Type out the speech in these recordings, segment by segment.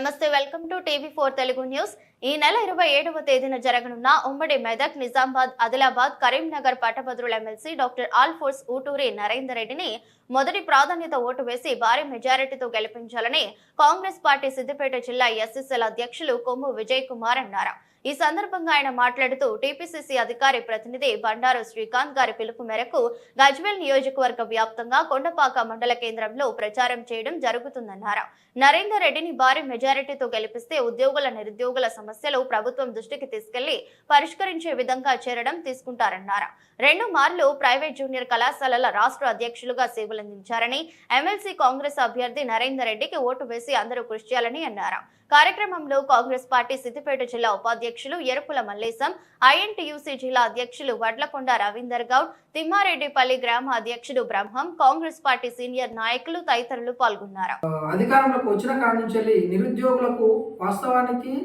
నమస్తే, welcome to టీవీ4 Telugu news. ఈ నెల 27వ తేదీన జరగనున్న ఉమ్మడి మెదక్, నిజామాబాద్, ఆదిలాబాద్, కరీంనగర్ పట్టభద్రుల ఎమ్మెల్సీ డాక్టర్ ఆల్ఫోర్స్ ఊటూరి నరేందర్ రెడ్డిని మొదటి ప్రాధాన్యత ఓటు వేసి భారీ మెజారిటీతో గెలిపించాలని కాంగ్రెస్ పార్టీ సిద్దిపేట జిల్లా ఎస్ఎస్ఎల్ అధ్యక్షులు కొమ్ము విజయ్ కుమార్ అన్నారు. ఈ సందర్భంగా ఆయన మాట్లాడుతూ టీపీసీసీ అధికారి ప్రతినిధి బండారు శ్రీకాంత్ గారి పిలుపు మేరకు గజ్వేల్ నియోజకవర్గ వ్యాప్తంగా కొండపాక మండల కేంద్రంలో ప్రచారం చేయడం జరుగుతుందన్నారు. నరేందర్ రెడ్డిని భారీ మెజారిటీతో గెలిపిస్తే ఉద్యోగుల, నిరుద్యోగుల సమస్యలు ప్రభుత్వం దృష్టికి తీసుకెళ్లి పరిష్కరించే విధంగా చేరడం తీసుకుంటారన్నారు. 2 మార్లు ప్రైవేట్ జూనియర్ కళాశాలల రాష్ట్ర అధ్యక్షులుగా సేవలందించారని, ఎమ్మెల్సీ కాంగ్రెస్ అభ్యర్థి నరేందర్ రెడ్డికి ఓటు వేసి అందరూ కృషి చేయాలని అన్నారు. కార్యక్రమంలో కాంగ్రెస్ పార్టీ సిద్దిపేట జిల్లా ఉపాధ్యక్షులు ఎరుపుల మల్లేశం, ఐఎన్టీయూసీ జిల్లా అధ్యక్షులు వడ్లకొండ రవీందర్ గౌడ్, తిమ్మారెడ్డిపల్లి గ్రామ అధ్యక్షుడు బ్రహ్మం, కాంగ్రెస్ పార్టీ సీనియర్ నాయకులు తదితరులు పాల్గొన్నారు. అధికారంలోకి వచ్చిన కాడి నుంచి నిరుద్యోగులకు వాస్తవానికి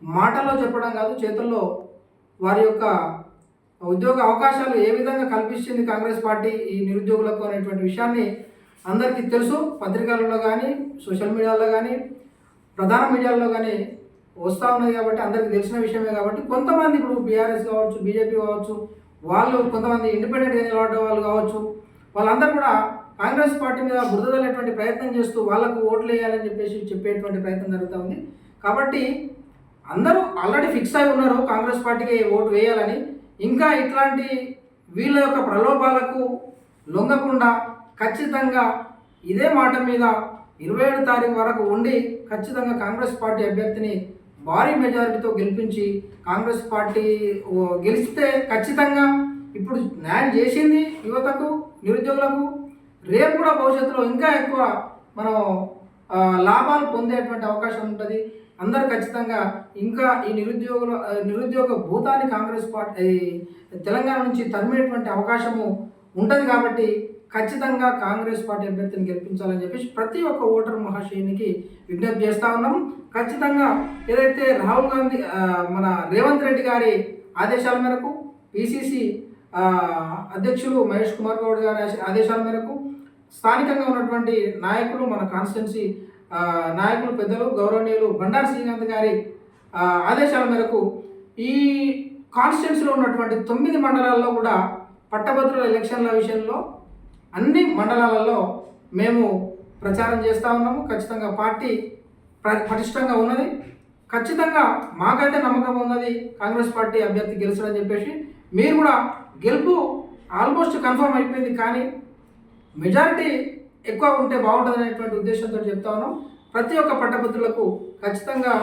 మాటల్లో చెప్పడం కాదు, చేతుల్లో వారి యొక్క ఉద్యోగ అవకాశాలు ఏ విధంగా కల్పించింది కాంగ్రెస్ పార్టీ ఈ నిరుద్యోగులకు అనేటువంటి విషయాన్ని అందరికీ తెలుసు. పత్రికలలో కానీ, సోషల్ మీడియాలో కానీ, ప్రధాన మీడియాలో కానీ వస్తూ ఉన్నది కాబట్టి అందరికీ తెలిసిన విషయమే. కాబట్టి కొంతమంది ఇప్పుడు బీఆర్ఎస్ కావచ్చు, బీజేపీ కావచ్చు, వాళ్ళు కొంతమంది ఇండిపెండెంట్గా నిలబడ్డ వాళ్ళు కావచ్చు, వాళ్ళందరూ కూడా కాంగ్రెస్ పార్టీ మీద బురదలేటువంటి ప్రయత్నం చేస్తూ వాళ్ళకు ఓట్లు వేయాలని చెప్పేటువంటి ప్రయత్నం జరుగుతూ ఉంది. కాబట్టి అందరూ ఆల్రెడీ ఫిక్స్ అయి ఉన్నారు కాంగ్రెస్ పార్టీకి ఓటు వేయాలని. ఇంకా ఇట్లాంటి వీళ్ళ యొక్క ప్రలోభాలకు లొంగకుండా ఖచ్చితంగా ఇదే మాట మీద 27 తారీఖు వరకు ఉండి ఖచ్చితంగా కాంగ్రెస్ పార్టీ అభ్యర్థిని భారీ మెజారిటీతో గెలిపించి కాంగ్రెస్ పార్టీ గెలిస్తే ఖచ్చితంగా ఇప్పుడు న్యాయం చేసింది యువతకు, నిరుద్యోగులకు. రేపు కూడా భవిష్యత్తులో ఇంకా ఎక్కువ మనం లాభాలు పొందేటువంటి అవకాశం ఉంటుంది. అందరూ ఖచ్చితంగా ఇంకా ఈ నిరుద్యోగ భూతాన్ని కాంగ్రెస్ పార్టీ తెలంగాణ నుంచి తరిమేటువంటి అవకాశము ఉంటుంది. కాబట్టి ఖచ్చితంగా కాంగ్రెస్ పార్టీ అభ్యర్థిని గెలిపించాలని చెప్పేసి ప్రతి ఒక్క ఓటర్ మహాశయునికి విజ్ఞప్తి చేస్తూ ఉన్నాం. ఖచ్చితంగా ఏదైతే రాహుల్ గాంధీ మన రేవంత్ రెడ్డి గారి ఆదేశాల మేరకు, పిసిసి అధ్యక్షులు మహేష్ కుమార్ గౌడ్ గారి ఆదేశాల మేరకు స్థానికంగా ఉన్నటువంటి నాయకులు, మన కాన్స్టిట్యున్సీ నాయకులు, పెద్దలు, గౌరవనీయులు బండారు శ్రీకాంత్ గారి ఆదేశాల మేరకు ఈ కాన్స్టిట్యున్సీలో ఉన్నటువంటి 9 మండలాల్లో కూడా పట్టభద్రుల ఎలక్షన్ల విషయంలో అన్ని మండలాలలో మేము ప్రచారం చేస్తూ ఉన్నాము. ఖచ్చితంగా పార్టీ పటిష్టంగా ఉన్నది. ఖచ్చితంగా మాకైతే నమ్మకం ఉన్నది కాంగ్రెస్ పార్టీ అభ్యర్థి గెలుస్తాడని చెప్పేసి. మీరు కూడా గెలుపు ఆల్మోస్ట్ కన్ఫర్మ్ అయిపోయింది, కానీ మెజారిటీ ఎక్కువ ఉంటే బాగుంటుంది అనేటువంటి ఉద్దేశంతో చెప్తా ఉన్నాం. ప్రతి ఒక్క పట్టభద్రులకు ఖచ్చితంగా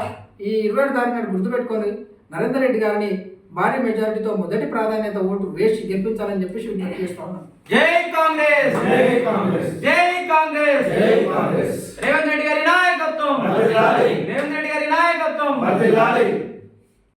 ఈ 27 తారీఖున గుర్తుపెట్టుకొని నరేందర్ రెడ్డి గారిని భారీ మెజారిటీతో మొదటి ప్రాధాన్యత ఓటు వేసి గెలిపించాలని చెప్పేసి విజ్ఞప్తి చేస్తా ఉన్నాం. జై కాంగ్రెస్, జై కాంగ్రెస్, జై కాంగ్రెస్, జై కాంగ్రెస్. రేవంత్ రెడ్డి గారి నాయకత్వం వర్ధిల్లాలి, రేవంత్ రెడ్డి గారి నాయకత్వం వర్ధిల్లాలి.